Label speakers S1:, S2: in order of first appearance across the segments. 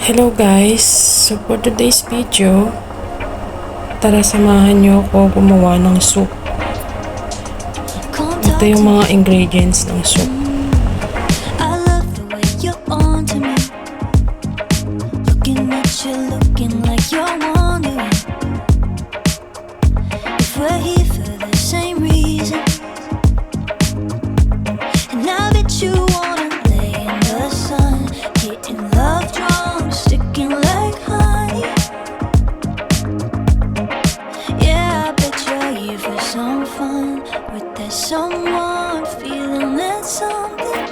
S1: Hello guys! So for today's video, tara samahan nyo ako gumawa ng soup. Ito yung mga ingredients ng soup.
S2: Someone feeling that something.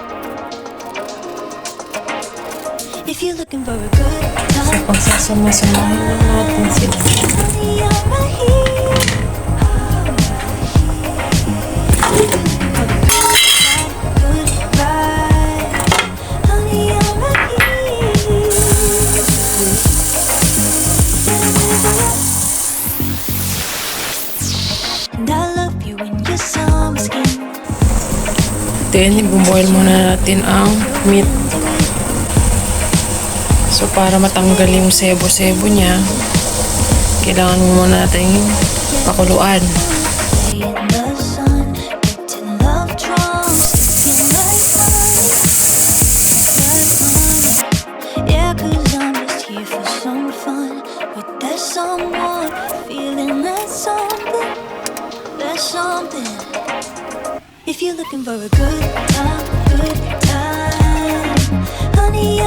S2: If you're looking for a good
S1: So
S2: time,
S1: pagsasama-samahin lang natin sila.
S2: honey, I'm right here. Good ride, honey, I'm right here. And I love you in your summer skin.
S1: Then, i-boil muna natin ang meat. So, para matanggal yung sebo-sebo niya, kailangan muna natin pakuluan.
S2: If you're looking for a good time, honey,